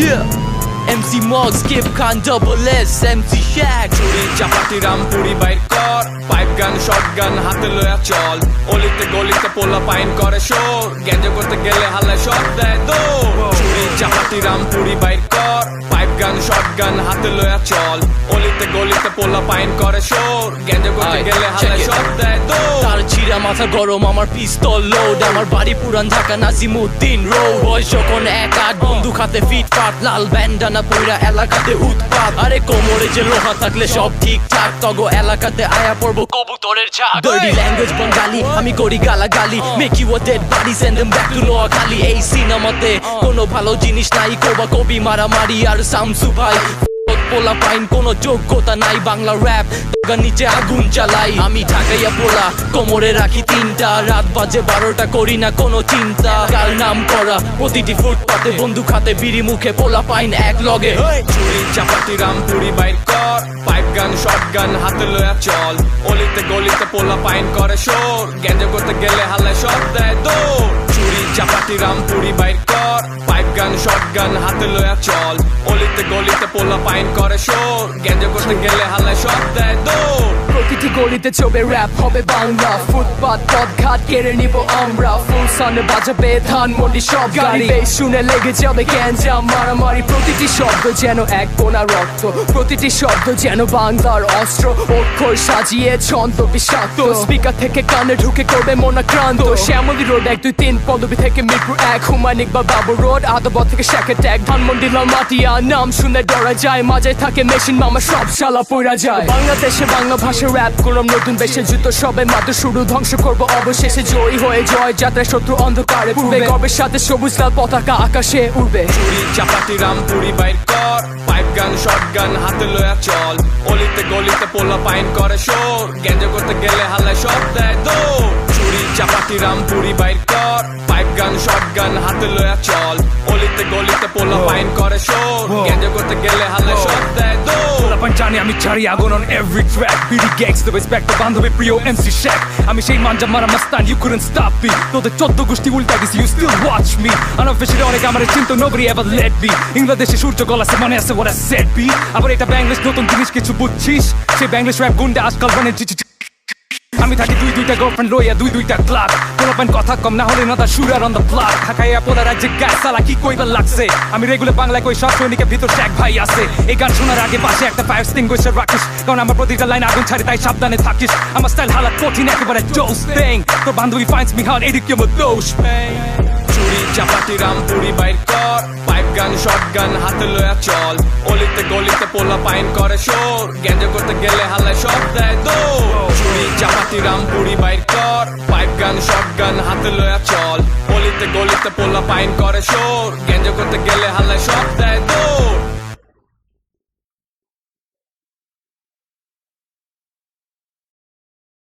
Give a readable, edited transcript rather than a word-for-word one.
Yeah, MC Mogs, Kip Khan, Double S, MC Shaq. চুরি চাপাতি রামপুরি বাইর কর, পাইপ গান শর্ট গান হাতে লয়া চল। অলিতে গলিতে পোলা পাইন করে শোর, গ্যাঞ্জা করতে গেলে হাল্লায় সব দেয় দৌড়। চুরি চাপাতি রামপুরি বাইর কর, পাইপ গান শর্ট গান হাতে লয়া চল। অলিতে গলিতে পোলা পাইন করে শোর, গ্যাঞ্জা করতে গেলে হাল্লায় সব দেয় দৌড়। তার ছিড়া মাথা গরম, আমার পিস্তল লোড। আমার বাড়ি পুরান ঢাকা, নাজিমুদ্দিন রোড। বয়স যখন 1-8, বন্দুক হাতে ফিটফাট, লাল ব্যান্ডানা পইরা এলাকাতে উৎপাত। আরে কোমরে যে লোহা থাকলে সব ঠিকঠাক, তগো এলাকাতে আয়া পড়বো কবুতরের ঝাঁক। Dirty language বাঙালি, আমি করি গালাগালি। Make you a dead body, send them back to Noakhali. এই সিনেমাতে কোনো ভালো জিনিস নাই, কোবা কবি মারামারি আর সামসু ভাই। পোলা পাইন কোনো যোগ্যতা নাই, বাংলা র‍্যাপ তোগা নিচে আগুন জ্বালাই। আমি ঢাকাইয়া পোলা, কোমরে রাখি 3টা, রাত বাজে 12টা, করি না কোনো চিন্তা। কাল নাম করা প্রতিটি ফুটপাতে, বন্দুক হাতে বিড়ি মুখে, পোলা পাইন এক লগে। চুরি চাপাতি রামপুরি বাইর কর, পাইপ গান শর্ট গান হাতে লয়া চল। অলিতে গলিতে পোলা পাইন করে শোর, গ্যাঞ্জা করতে গেলে হাল্লায় সব দেয় দৌড়। চুরি চাপাতি রামপুরি বাইর কর, পাইপ গান শর্ট গান হাতে লয়া চল। অলিতে গলিতে পোলা পাইন করে শোর, গ্যাঞ্জা করতে গেলে হাল্লায় সব দেয় দৌড়। প্রতিটি গলিতে চবে র‍্যাপ হবে বাংলা, ফুটপাত পথঘাট কেড়ে নিব আমরা। ফুল সানে বাজাবে ধানমন্ডি সব গাড়ি, বেশ শুনে লেগে যাবে গ্যাঞ্জাম মারামারি। প্রতিটি শব্দ যেন এক কোনা রক্ত, প্রতিটি শব্দ যেন বাংলার অস্ত্র। অক্ষর সাজিয়ে ছন্দ বিষাক্ত, স্পিকার থেকে কানে ঢুকে করবে মনাক্রান্ত। শ্যামলী রোড 1-2-3, পল্লবী থেকে মিরপুর 1, হুমায়ুনিক বা বাবু রোড, আদাবত থেকে শ্যাকের ট্যাগ, ধানমন্ডি লালমাটিয়া। নাম শুনে ডরা যায়, মাঝে থাকে মেশিন মামা, সব শালা পইরা যায়। বাংলাদেশে বাংলা ভাষা র‍্যাপ করলাম নতুন বেশে, জুতো সবে মাত্র শুরু, ধ্বংস করবো অবশেষে। জয়ী হয়ে জয় যাত্রা, শত্রু অন্ধকারে পূর্বে, গর্বের সাথে সবুজ লাল পতাকা আকাশে উড়বে। চুরি চাপাতি রামপুরি বাইর কর, পাইপ গান শর্ট গান হাতে লয়া চল। অলিতে গলিতে পোলা পাইন করে শোর, গ্যাঞ্জা করতে গেলে হাল্লায় সব দেয় দৌড়। চুরি চাপাতি রামপুরি বাইর কর, পাইপ গান শর্ট গান হাতে লয়া চল। অলিতে গলিতে পোলা পাইন করে শোর, গ্যাঞ্জা করতে গেলে হাল্লায় সব দেয় দৌড়। জানি আমি ছাড়ি আগুন on every track, BD gangs the respect বান্ধবী প্রিয় MC Shaq। আমি সেই মানজা মারা মাস্তান, you couldn't stop me। তোদের 14 গোষ্ঠী উল্টা গেছি, you still watch me। Unofficially অনেক আমার চিন্তা, nobody ever let me। ইংলাদেশে সূর্য গলাছে মানে আছে what I said be। আবার এটা বাংলিশ নতুন জিনিস কিছু বুঝছিস, সেই বাংলিশ র‍্যাপ গুন্ডা আজকাল বানে আমি থাকি 2-2টা গার্লফ্রেন্ড লইয়া 2-2টা ক্লাব। পোলাপাইন কথা কম না হলে না তার শুরার অন দ্য ব্লক। ঢাকাইয়া পোলা রাজ্যে গায়ে সালা কি কইবার লাগছে। আমি রেগুলার বাংলায় কই, সব সৈনিকের ভিতর শ্যাক ভাই আছে। এই গান শোনার আগে পাশে একটা ফায়ার এক্সটিংগুইশার রাখিস, কারণ আমার প্রতিটা লাইন আগুন ছাড়ি, তাই সাবধানে থাকিস। আমার স্টাইল হালাত কঠিন একেবারে জোস থিং, তোর বান্ধবী ফাইন্ডস মি হার্ড, এদিকে আমার দোষ। চুরি চাপাতি রামপুরি বাইর কর, পাইপ গান শর্ট গান হাতে লয়া চল। অলিতে গলিতে পোলা পাইন করে শোর, গ্যাঞ্জা করতে গেলে হাল্লায় সব দেয় দৌড়। চুরি চাপাতি রামপুরি বাইর কর, পাইপ গান শর্ট গান হাতে লয়া চল। অলিতে গলিতে পোলা পাইন করে শোর, গ্যাঞ্জা করতে গেলে হাল্লায়